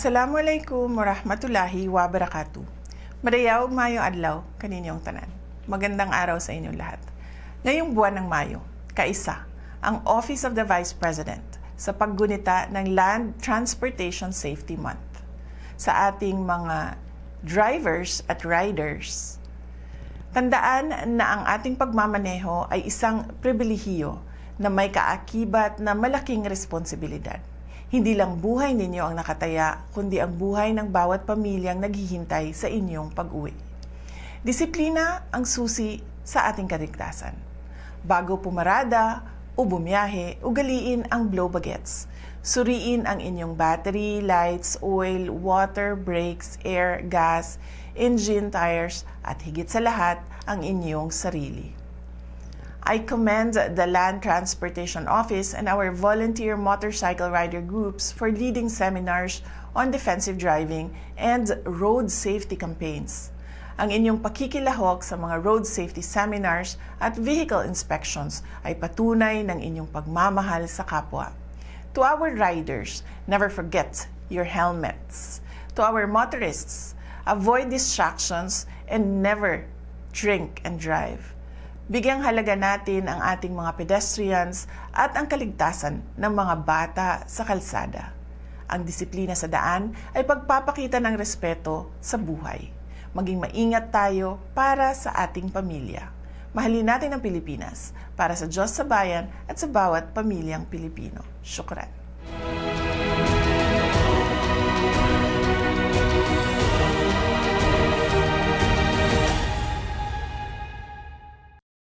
Assalamualaikum warahmatullahi wabarakatuh. Madayaw Mayo adlaw kaninyong tanan. Magandang araw sa inyong lahat. Ngayong buwan ng Mayo, kaisa ang Office of the Vice President sa paggunita ng Land Transportation Safety Month. Sa ating mga drivers at riders, tandaan na ang ating pagmamaneho ay isang pribilehiyo na may kaakibat na malaking responsibilidad. Hindi lang buhay ninyo ang nakataya, kundi ang buhay ng bawat pamilyang naghihintay sa inyong pag-uwi. Disiplina ang susi sa ating kaligtasan. Bago pumarada o bumiyahe, ugaliin ang blow bagets. Suriin ang inyong battery, lights, oil, water, brakes, air, gas, engine, tires, at higit sa lahat, ang inyong sarili. I commend the Land Transportation Office and our volunteer motorcycle rider groups for leading seminars on defensive driving and road safety campaigns. Ang inyong pakikilahok sa mga road safety seminars at vehicle inspections ay patunay ng inyong pagmamahal sa kapwa. To our riders, never forget your helmets. To our motorists, avoid distractions and never drink and drive. Bigyang halaga natin ang ating mga pedestrians at ang kaligtasan ng mga bata sa kalsada. Ang disiplina sa daan ay pagpapakita ng respeto sa buhay. Maging maingat tayo para sa ating pamilya. Mahalin natin ang Pilipinas para sa Diyos sa bayan at sa bawat pamilyang Pilipino. Syukran.